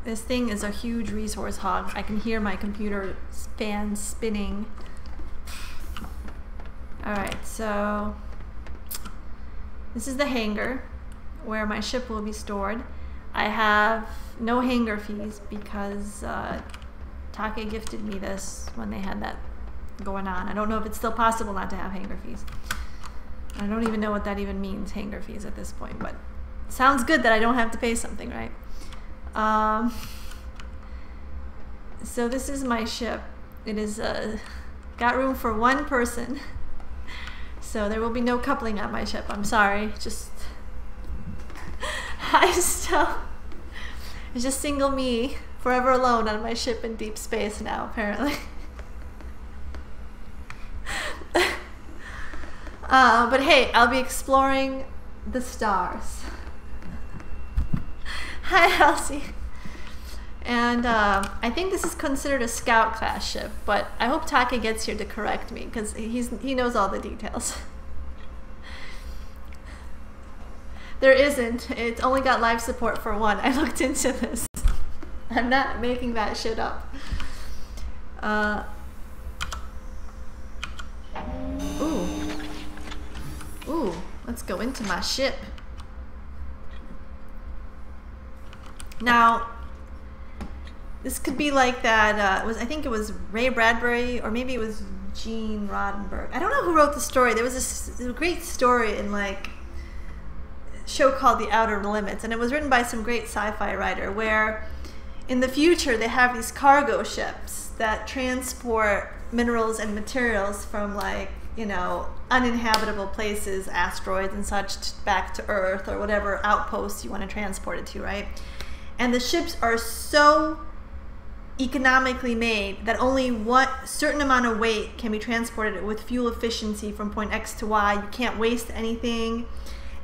This thing is a huge resource hog. I can hear my computer fan spinning. Alright, so this is the hangar where my ship will be stored. I have no hangar fees because Take gifted me this when they had that going on. I don't know if it's still possible not to have hangar fees. I don't even know what that even means, hangar fees, at this point, but it sounds good that I don't have to pay something, right? So this is my ship. It is got room for one person. So there will be no coupling on my ship. I'm sorry. Just it's just single me, forever alone on my ship in deep space now, apparently. But hey, I'll be exploring the stars. Hi, Elsie. And I think this is considered a scout class ship, but I hope Take gets here to correct me because he knows all the details. There isn't. It's only got life support for one. I looked into this. I'm not making that shit up. Ooh, let's go into my ship. Now, this could be like that, I think it was Ray Bradbury, or maybe it was Gene Roddenberry. I don't know who wrote the story. There was this great story in like a show called The Outer Limits, and it was written by some great sci-fi writer where in the future they have these cargo ships that transport minerals and materials from like, you know, uninhabitable places, asteroids and such, back to Earth or whatever outposts you want to transport it to, right? And the ships are so economically made that only one certain amount of weight can be transported with fuel efficiency from point X to Y. You can't waste anything.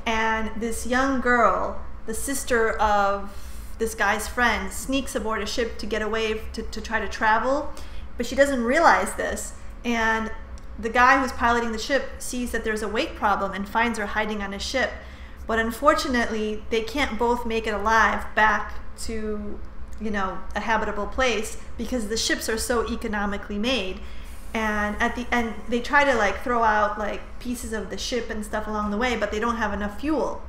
And this young girl, the sister of this guy's friend, sneaks aboard a ship to get away to try to travel, but she doesn't realize this. And the guy who's piloting the ship sees that there's a weight problem and finds her hiding on a ship. But unfortunately, they can't both make it alive back to, you know, a habitable place because the ships are so economically made. And at the end, they try to like throw out like pieces of the ship and stuff along the way, but they don't have enough fuel.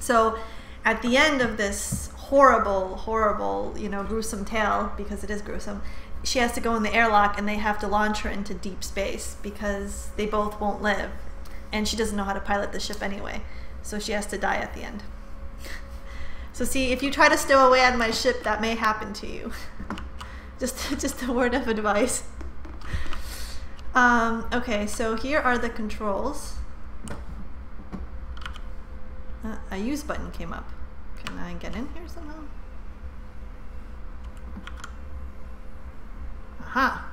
So at the end of this horrible, you know, gruesome tale, because it is gruesome, she has to go in the airlock and they have to launch her into deep space because they both won't live. And she doesn't know how to pilot the ship anyway. So she has to die at the end. So see, if you try to stow away on my ship, that may happen to you. just a word of advice. Okay, so here are the controls. A use button came up. Can I get in here somehow? Aha!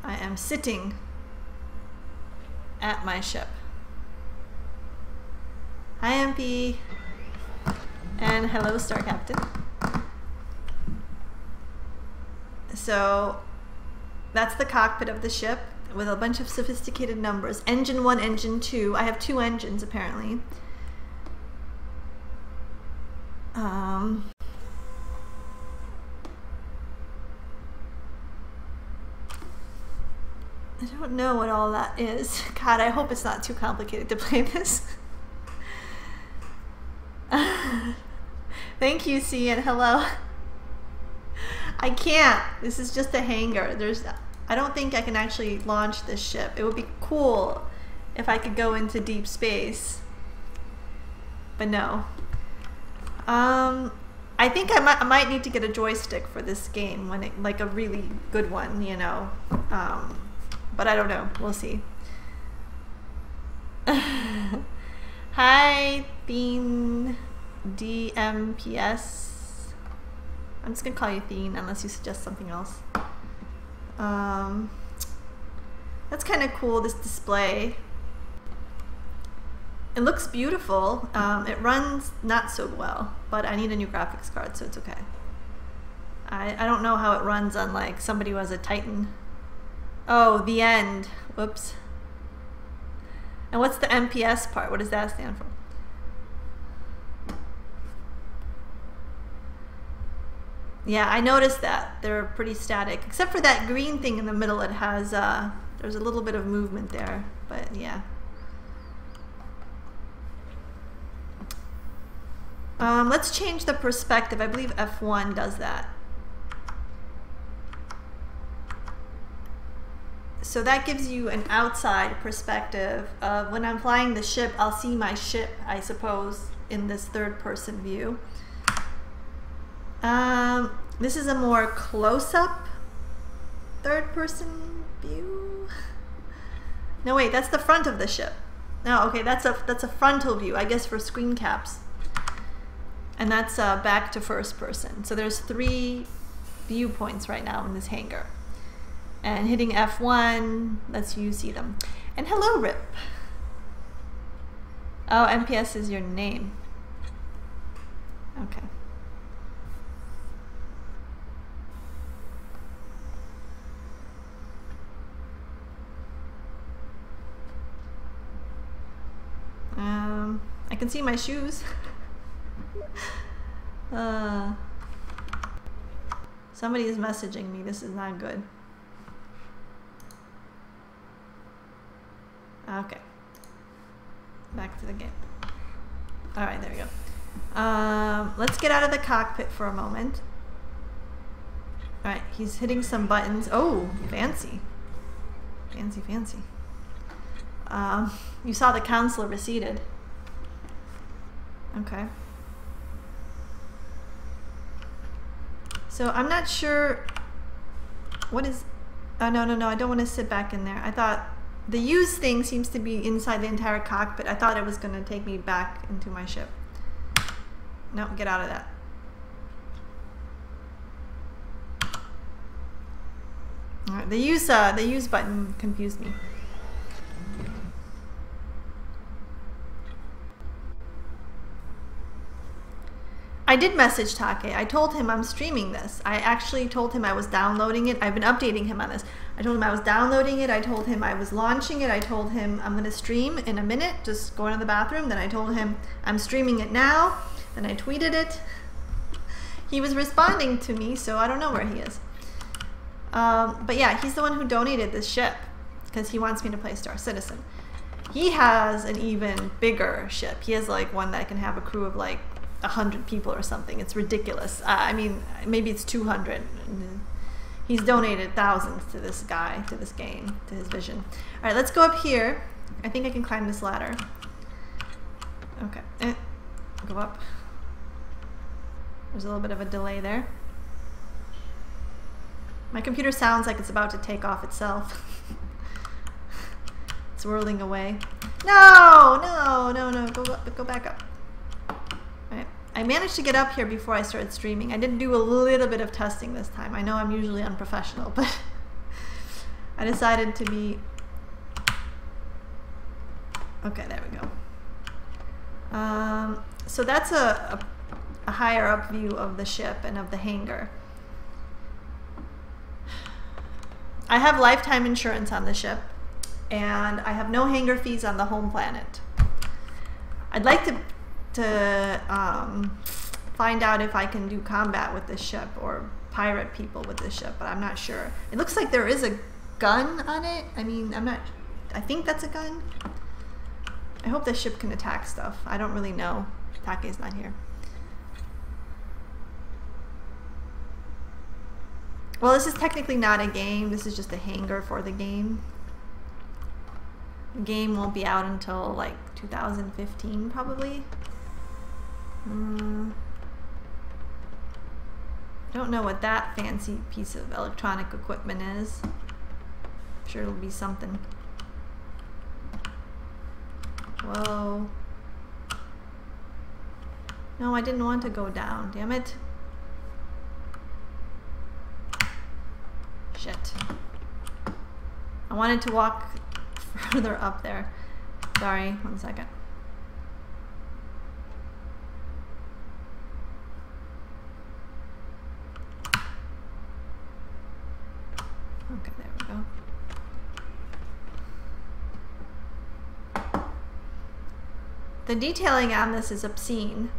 I am sitting at my ship. Hi, MP. And hello, Star Captain. So that's the cockpit of the ship with a bunch of sophisticated numbers. Engine 1, Engine 2. I have 2 engines apparently. I don't know what all that is. God, I hope it's not too complicated to play this. Thank you, C, and hello. I can't. This is just a hangar. I don't think I can actually launch this ship. It would be cool if I could go into deep space, but no. I think I might need to get a joystick for this game, like a really good one, you know. But I don't know. We'll see. Hi, Theen DMPS. I'm just gonna call you Theen unless you suggest something else. That's kind of cool, this display. It looks beautiful. It runs not so well, but I need a new graphics card, so it's okay. I don't know how it runs on like somebody who has a Titan. Oh, the end. Whoops. And what's the MPS part? What does that stand for? Yeah, I noticed that. They're pretty static. Except for that green thing in the middle, it has, there's a little bit of movement there. But yeah. Let's change the perspective. I believe F1 does that. So that gives you an outside perspective of when I'm flying the ship, I'll see my ship, I suppose, in this third person view. This is a more close-up third person view. No, wait, that's the front of the ship. No, okay, that's a frontal view, I guess, for screen caps. And that's back to first person. So there's 3 viewpoints right now in this hangar. And hitting F1 lets you see them. And hello, Rip. Oh, MPS is your name. Okay. I can see my shoes. Somebody is messaging me. This is not good. Okay. Back to the game. Alright, there we go. Let's get out of the cockpit for a moment. Alright, he's hitting some buttons. Oh, fancy. Fancy, fancy. You saw the counselor receded. Okay. So I'm not sure what is... Oh, no, I don't want to sit back in there. I thought the use thing seems to be inside the entire cockpit. I thought it was going to take me back into my ship. No, get out of that. All right, the use button confused me. I did message Take. I told him I'm streaming this. I actually told him I was downloading it. I've been updating him on this. I told him I was downloading it. I told him I was launching it. I told him I'm going to stream in a minute, just going to the bathroom. Then I told him I'm streaming it now. Then I tweeted it. He was responding to me, so I don't know where he is. But yeah, he's the one who donated this ship because he wants me to play Star Citizen. He has an even bigger ship. He has like one that can have a crew of like 100 people or something. It's ridiculous. I mean, maybe it's 200. He's donated thousands to this guy, to this game, to his vision. All right, let's go up here. I think I can climb this ladder. Okay, go up. There's a little bit of a delay there. My computer sounds like it's about to take off itself. It's whirling away. No, go back up. I managed to get up here before I started streaming. I did do a little bit of testing this time. I know I'm usually unprofessional, but I decided to be... Okay, there we go. So that's a higher up view of the ship and of the hangar. I have lifetime insurance on the ship, and I have no hangar fees on the home planet. I'd like to find out if I can do combat with this ship or pirate people with this ship, but I'm not sure. It looks like there is a gun on it. I mean, I think that's a gun. I hope this ship can attack stuff. I don't really know. Take's not here. Well, this is technically not a game. This is just a hangar for the game. The game won't be out until like 2015 probably. Don't know what that fancy piece of electronic equipment is. I'm sure it'll be something. Whoa. No, I didn't want to go down, damn it. Shit. I wanted to walk further up there. Sorry, 1 second. Okay, there we go. The detailing on this is obscene.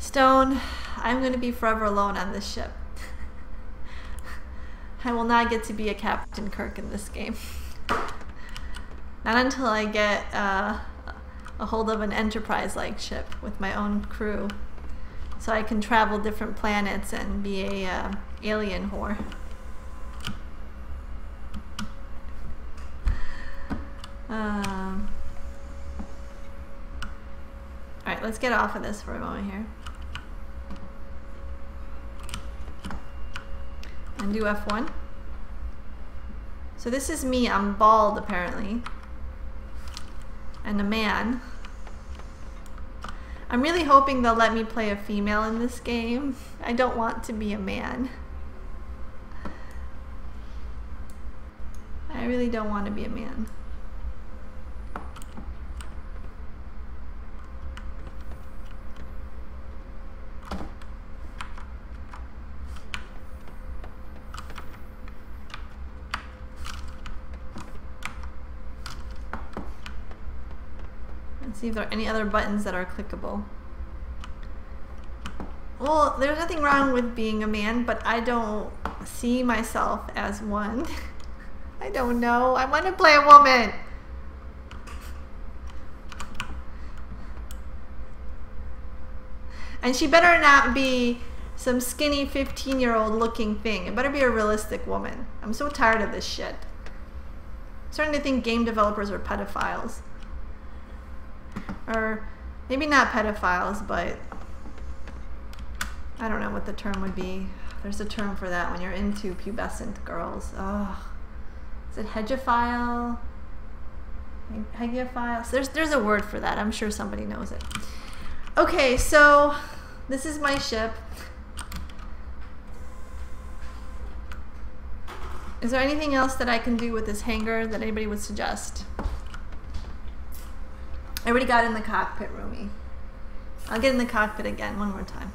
Stone, I'm going to be forever alone on this ship. I will not get to be a Captain Kirk in this game. Not until I get a hold of an Enterprise-like ship with my own crew, so I can travel different planets and be a alien whore. Alright, let's get off of this for a moment here. And do F1. So this is me. I'm bald, apparently. And a man. I'm really hoping they'll let me play a female in this game. I don't want to be a man. I really don't want to be a man. See if there are any other buttons that are clickable. Well, there's nothing wrong with being a man, but I don't see myself as one. I don't know. I want to play a woman. And she better not be some skinny 15-year-old looking thing. It better be a realistic woman. I'm so tired of this shit. I'm starting to think game developers are pedophiles. Or maybe not pedophiles, but I don't know what the term would be. There's a term for that when you're into pubescent girls. Oh, is it hebephile? Hebephile? So there's a word for that. I'm sure somebody knows it. Okay, so this is my ship. Is there anything else that I can do with this hangar that anybody would suggest? I already got in the cockpit, Rumi. I'll get in the cockpit again one more time.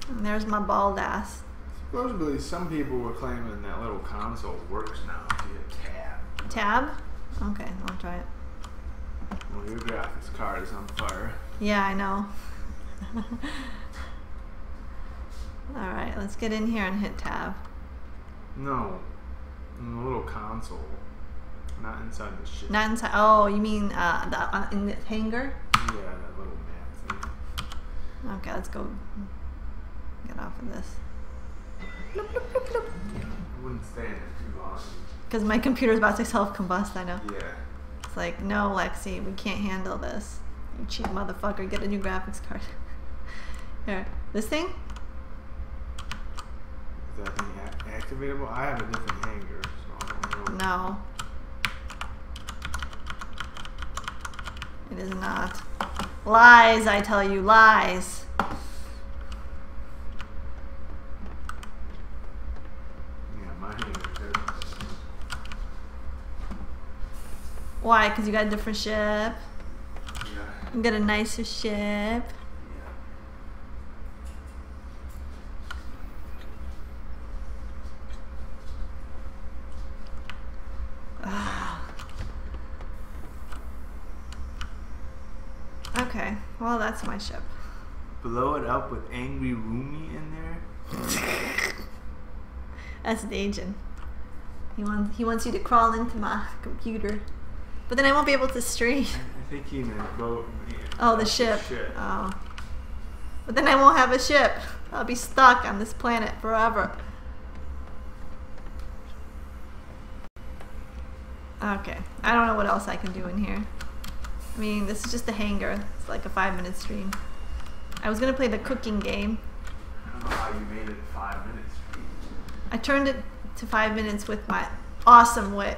And there's my bald ass. Supposedly, some people were claiming that little console works now if you hit tab. Tab? Okay, I'll try it. Well, your graphics card is on fire. Yeah, I know. Alright, let's get in here and hit tab. No. In the little console. Not inside the ship. Not inside. Oh, you mean in the hangar? Yeah, that little map thing. Okay, let's go get off of this. Bloop, bloop, bloop, bloop. I wouldn't stay in it too long. Because my computer's about to self-combust, I know. Yeah. It's like, no, Lexi, we can't handle this. You cheap motherfucker, get a new graphics card. Here, this thing? Is that thing activatable? I have a different hanger, so I don't know. No. It is not. Lies, I tell you, lies. Yeah, my hanger too. Why? Because you got a different ship? Yeah. You got a nicer ship? Okay, well that's my ship. Blow it up with Angry Rumi in there? That's the agent. He wants you to crawl into my computer. But then I won't be able to stream. I think he meant boat. Oh, the ship. Oh. But then I won't have a ship. I'll be stuck on this planet forever. Okay, I don't know what else I can do in here. I mean, this is just a hangar. It's like a 5-minute stream. I was gonna play the cooking game. I don't know how you made it 5 minutes. I turned it to 5 minutes with my awesome wit.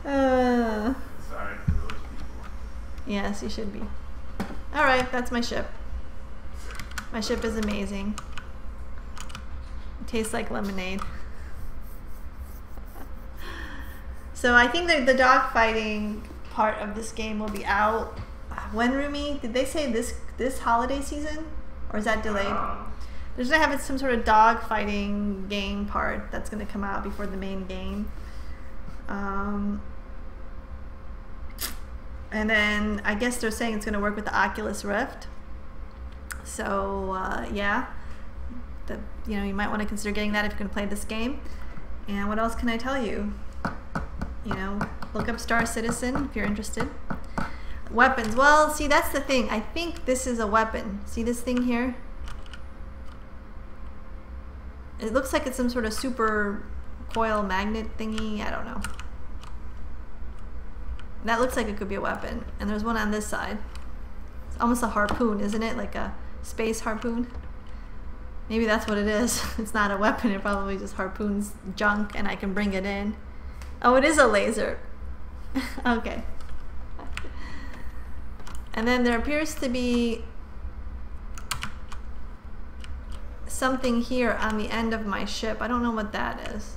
Sorry for those people. Yes, you should be. Alright, that's my ship. My ship is amazing. It tastes like lemonade. So I think that the dogfighting part of this game will be out. When, Rumi? Did they say this holiday season? Or is that delayed? There's going to have some sort of dogfighting game part that's going to come out before the main game. And then I guess they're saying it's going to work with the Oculus Rift. So yeah, you know, you might want to consider getting that if you're going to play this game. And what else can I tell you? You know, look up Star Citizen if you're interested. Weapons. Well, see, that's the thing. I think this is a weapon. See this thing here? It looks like it's some sort of super coil magnet thingy. I don't know. That looks like it could be a weapon. And there's one on this side. It's almost a harpoon, isn't it? Like a space harpoon. Maybe that's what it is. It's not a weapon. It probably just harpoons junk and I can bring it in. Oh, it is a laser. Okay. And then there appears to be something here on the end of my ship. I don't know what that is.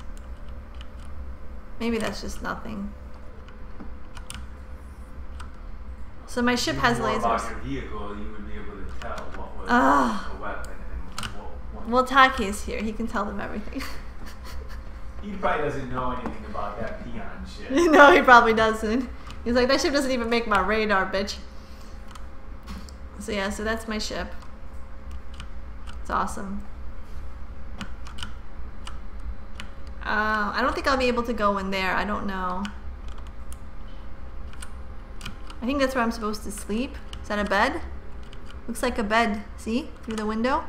Maybe that's just nothing. So my ship has lasers. About your vehicle, you would be able to tell what was a weapon and what. Well, Take's here. He can tell them everything. He probably doesn't know anything about that peon shit. No, he probably doesn't. He's like, that ship doesn't even make my radar, bitch. So yeah, so that's my ship. It's awesome. I don't think I'll be able to go in there. I don't know. I think that's where I'm supposed to sleep. Is that a bed? Looks like a bed. See? Through the window?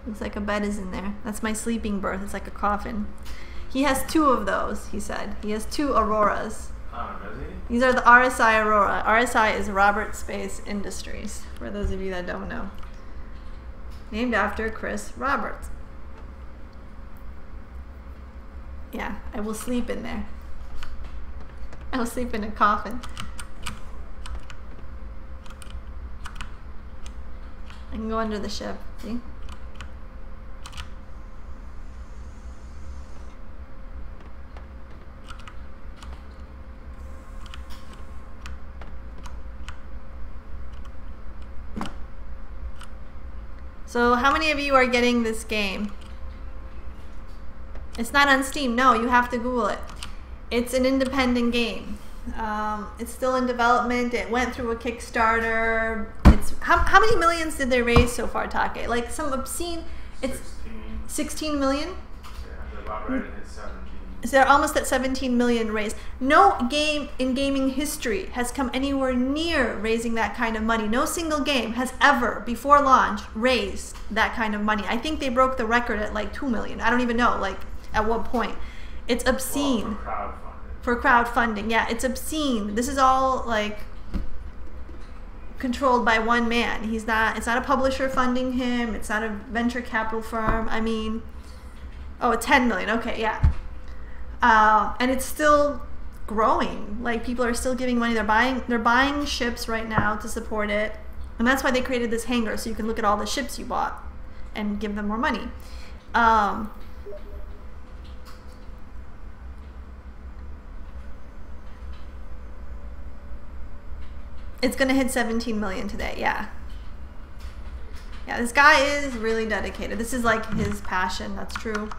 Looks like a bed is in there. That's my sleeping berth. It's like a coffin. He has 2 of those, he said. He has 2 Auroras. Does he? These are the RSI Aurora. RSI is Robert Space Industries, for those of you that don't know. Named after Chris Roberts. Yeah, I will sleep in there. I will sleep in a coffin. I can go under the ship, see? So how many of you are getting this game? It's not on Steam. No, you have to Google it. It's an independent game. It's still in development. It went through a Kickstarter. It's how many millions did they raise so far, Take? Like some obscene. It's 16 million. Yeah, they're about right at 17. So they're almost at 17 million raised. No game in gaming history has come anywhere near raising that kind of money. No single game has ever, before launch, raised that kind of money. I think they broke the record at like 2 million. I don't even know, like, at what point. It's obscene. Well, for crowdfunding. Yeah, it's obscene. This is all, like, controlled by one man. It's not a publisher funding him. It's not a venture capital firm. I mean, oh, 10 million. Okay, yeah. And it's still growing. Like, people are still giving money. They're buying ships right now to support it, and that's why they created this hangar, so you can look at all the ships you bought and give them more money. It's gonna hit 17 million today. Yeah. Yeah, this guy is really dedicated. This is like his passion. That's true.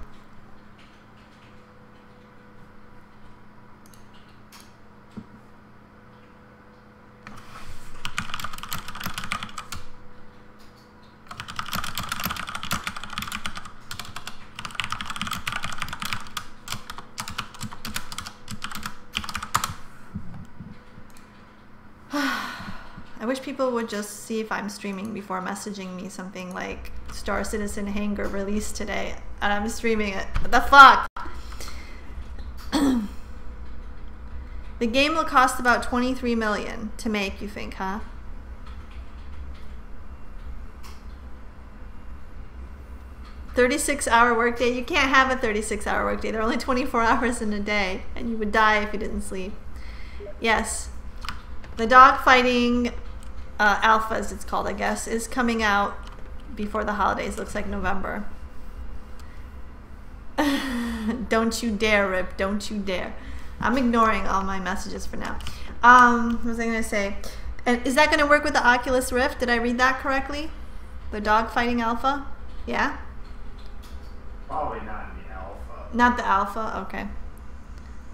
I wish people would just see if I'm streaming before messaging me something like Star Citizen Hangar released today and I'm streaming it. What the fuck? The game will cost about 23 million to make, you think, huh? "36-hour workday." You can't have a 36-hour workday. There are only 24 hours in a day and you would die if you didn't sleep. Yes. The dogfighting alpha, as it's called, I guess, is coming out before the holidays. Looks like November. Don't you dare, Rip. Don't you dare. I'm ignoring all my messages for now. What was I going to say? And is that going to work with the Oculus Rift? Did I read that correctly? The dogfighting alpha? Yeah? Probably not in the alpha. Not the alpha? Okay.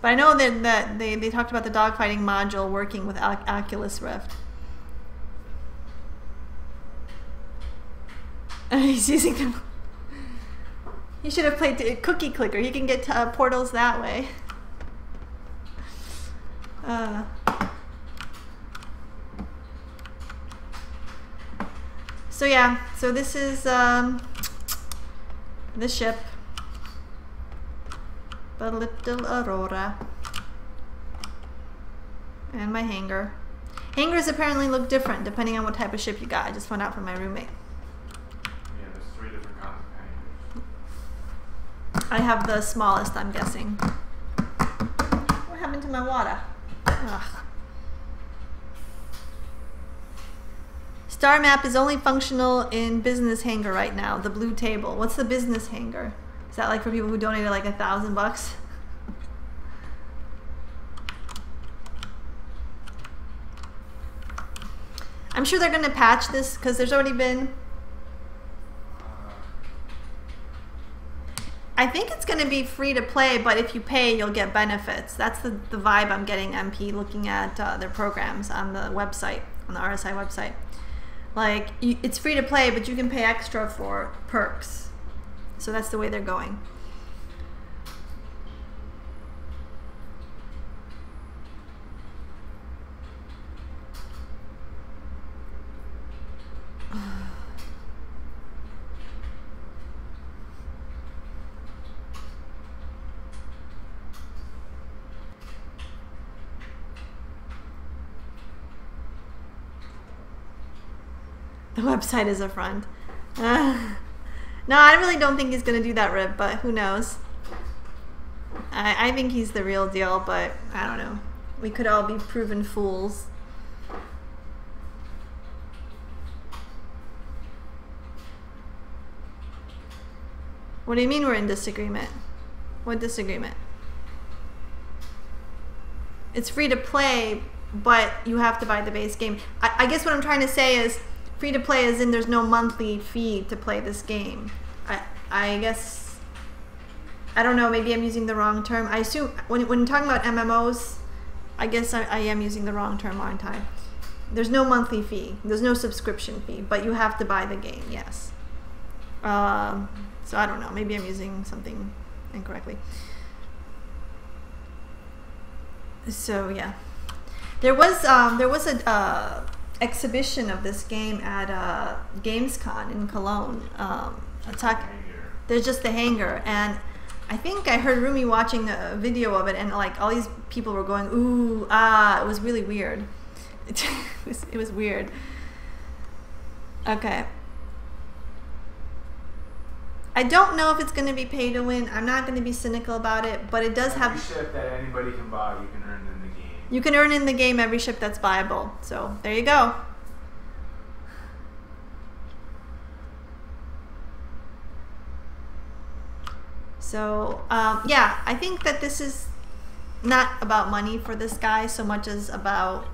But I know that they talked about the dogfighting module working with Oculus Rift. He's using them. He should have played Cookie Clicker. He can get portals that way. So yeah, so this is the ship. The little Aurora. And my hangar. Hangars apparently look different depending on what type of ship you got. I just found out from my roommate. Yeah, there's 3 different kinds of hangers. I have the smallest, I'm guessing. What happened to my water? Ugh. Star map is only functional in business hangar right now. The blue table. What's the business hangar? Is that like for people who donated like $1,000? I'm sure they're going to patch this because there's already been. I think it's going to be free to play, but if you pay, you'll get benefits. That's the vibe I'm getting, MP, looking at their programs on the website, on the RSI website. Like, it's free to play, but you can pay extra for perks. So that's the way they're going. The website is a front. No, I really don't think he's going to do that, Rip, but who knows? I think he's the real deal, but I don't know. We could all be proven fools. What do you mean we're in disagreement? What disagreement? It's free to play, but you have to buy the base game. I guess what I'm trying to say is free to play as in there's no monthly fee to play this game. I guess, I don't know, maybe I'm using the wrong term. I assume when talking about MMOs, I guess I am using the wrong term, aren't I? There's no monthly fee. There's no subscription fee, but you have to buy the game, yes. So I don't know, maybe I'm using something incorrectly. So yeah. There was a exhibition of this game at Gamescom in Cologne. There's just the hangar, and I think I heard Rumi watching a video of it, and like all these people were going ooh ah. It was really weird. It was weird. Okay. I don't know if it's going to be pay to win. I'm not going to be cynical about it, but it does have. Every ship that anybody can buy, you can earn in the game. You can earn in the game every ship that's buyable. So there you go. So yeah, I think that this is not about money for this guy so much as about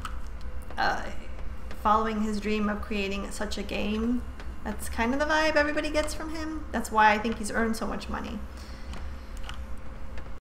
following his dream of creating such a game. That's kind of the vibe everybody gets from him. That's why I think he's earned so much money.